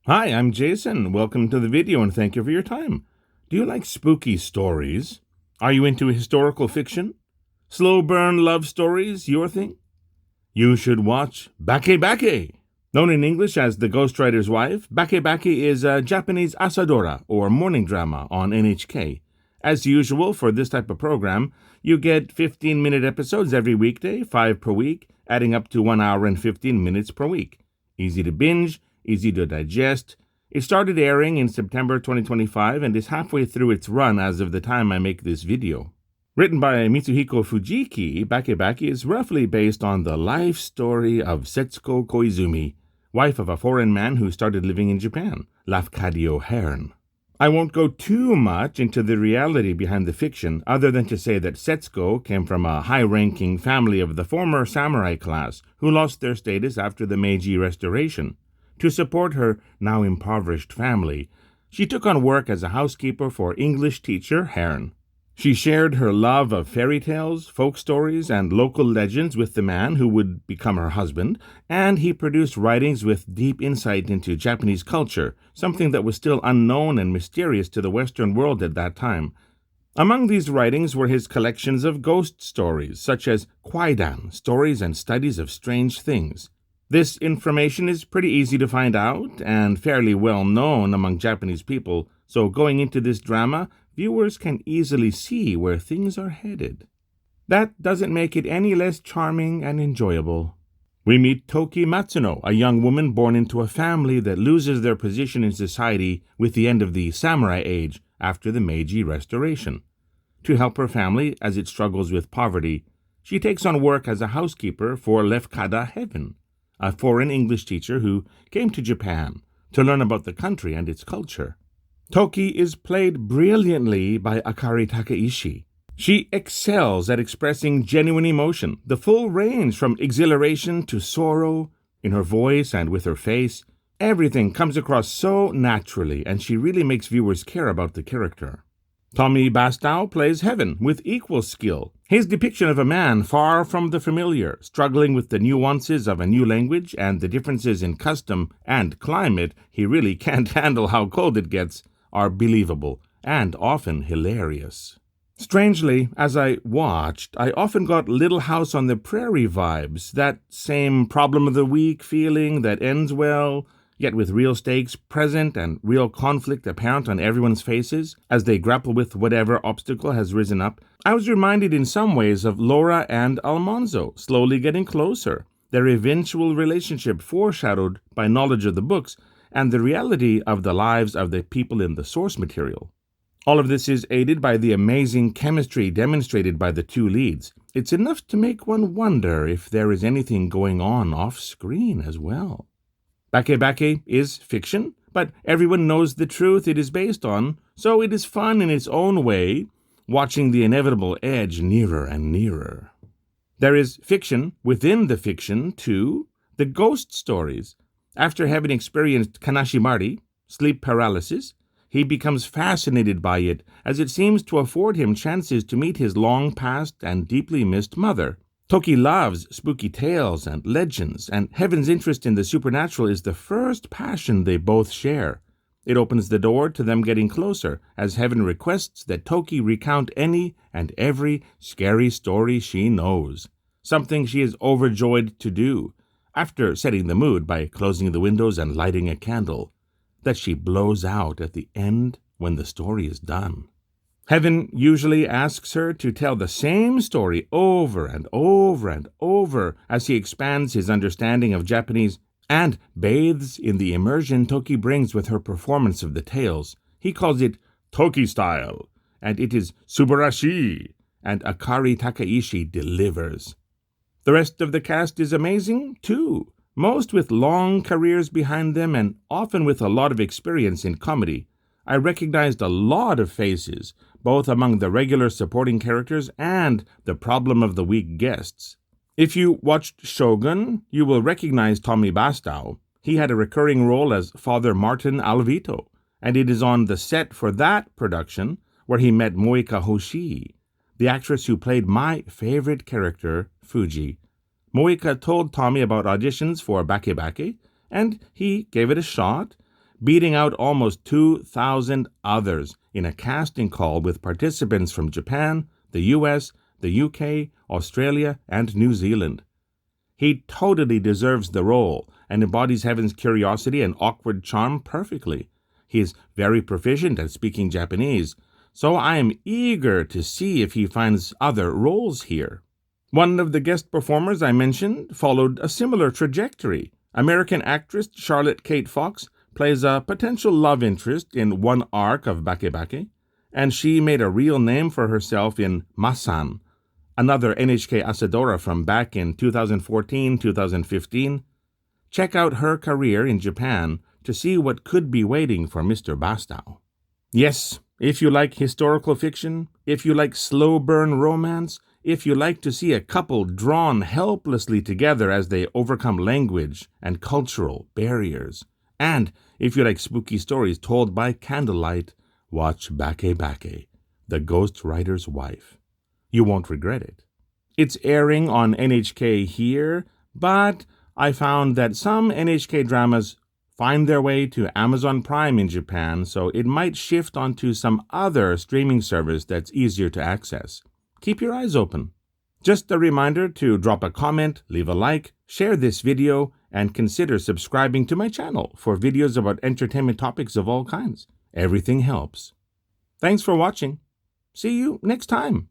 Hi, I'm Jason. Welcome to the video and thank you for your time. Do you like spooky stories? Are you into historical fiction? Slow burn love stories, your thing? You should watch Bake Bake. Known in English as The Ghostwriter's Wife, Bake Bake is a Japanese asadora or morning drama on NHK. As usual for this type of program, you get 15-minute episodes every weekday, 5 per week, adding up to 1 hour and 15 minutes per week. Easy to binge, easy to digest. It started airing in September 2025 and is halfway through its run as of the time I make this video. Written by Mitsuhiko Fujiki, Bake Bake is roughly based on the life story of Setsuko Koizumi, wife of a foreign man who started living in Japan, Lafcadio Hearn. I won't go too much into the reality behind the fiction, other than to say that Setsuko came from a high-ranking family of the former samurai class who lost their status after the Meiji Restoration. To support her now impoverished family, she took on work as a housekeeper for English teacher Hearn. She shared her love of fairy tales, folk stories, and local legends with the man who would become her husband, and he produced writings with deep insight into Japanese culture, something that was still unknown and mysterious to the Western world at that time. Among these writings were his collections of ghost stories, such as Kwaidan, stories and studies of strange things. This information is pretty easy to find out and fairly well known among Japanese people, so going into this drama, viewers can easily see where things are headed. That doesn't make it any less charming and enjoyable. We meet Toki Matsuno, a young woman born into a family that loses their position in society with the end of the samurai age after the Meiji Restoration. To help her family as it struggles with poverty, she takes on work as a housekeeper for Lefkada Heaven, a foreign English teacher who came to Japan to learn about the country and its culture. Toki is played brilliantly by Akari Takeishi. She excels at expressing genuine emotion, the full range from exhilaration to sorrow, in her voice and with her face. Everything comes across so naturally, and she really makes viewers care about the character. Tommy Bastow plays Heaven with equal skill. His depiction of a man far from the familiar, struggling with the nuances of a new language and the differences in custom and climate, he really can't handle how cold it gets, are believable and often hilarious. Strangely, as I watched, I often got Little House on the Prairie vibes, that same problem of the week feeling that ends well, yet with real stakes present and real conflict apparent on everyone's faces as they grapple with whatever obstacle has risen up. I was reminded in some ways of Laura and Almanzo, slowly getting closer, their eventual relationship foreshadowed by knowledge of the books and the reality of the lives of the people in the source material. All of this is aided by the amazing chemistry demonstrated by the two leads. It's enough to make one wonder if there is anything going on off-screen as well. Bake Bake is fiction, but everyone knows the truth it is based on, so it is fun in its own way, watching the inevitable edge nearer and nearer. There is fiction within the fiction, too, the ghost stories. After having experienced kanashimari, sleep paralysis, he becomes fascinated by it, as it seems to afford him chances to meet his long-past and deeply missed mother. Toki loves spooky tales and legends, and Heaven's interest in the supernatural is the first passion they both share. It opens the door to them getting closer, as Heaven requests that Toki recount any and every scary story she knows, something she is overjoyed to do, after setting the mood by closing the windows and lighting a candle, that she blows out at the end when the story is done. Heaven usually asks her to tell the same story over and over and over as he expands his understanding of Japanese and bathes in the immersion Toki brings with her performance of the tales. He calls it Toki style, and it is subarashi, and Akari Takeishi delivers. The rest of the cast is amazing, too, most with long careers behind them and often with a lot of experience in comedy. I recognized a lot of faces, both among the regular supporting characters and the problem of the week guests. If you watched Shogun, you will recognize Tommy Bastow. He had a recurring role as Father Martin Alvito, and it is on the set for that production where he met Moika Hoshii, the actress who played my favorite character, Fuji. Moika told Tommy about auditions for Bake Bake, and he gave it a shot, beating out almost 2,000 others in a casting call with participants from Japan, the US, the UK, Australia, and New Zealand. He totally deserves the role and embodies Heaven's curiosity and awkward charm perfectly. He is very proficient at speaking Japanese, so I am eager to see if he finds other roles here. One of the guest performers I mentioned followed a similar trajectory. American actress Charlotte Kate Fox plays a potential love interest in one arc of Bakebake, and she made a real name for herself in Masan, another NHK Asadora from back in 2014-2015. Check out her career in Japan to see what could be waiting for Mr. Bastow. Yes, if you like historical fiction, if you like slow burn romance, if you like to see a couple drawn helplessly together as they overcome language and cultural barriers, and if you like spooky stories told by candlelight, watch Bakebake, the Ghost Writer's Wife. You won't regret it. It's airing on NHK here, but I found that some NHK dramas find their way to Amazon Prime in Japan, so it might shift onto some other streaming service that's easier to access. Keep your eyes open. Just a reminder to drop a comment, leave a like, share this video, and consider subscribing to my channel for videos about entertainment topics of all kinds. Everything helps. Thanks for watching. See you next time.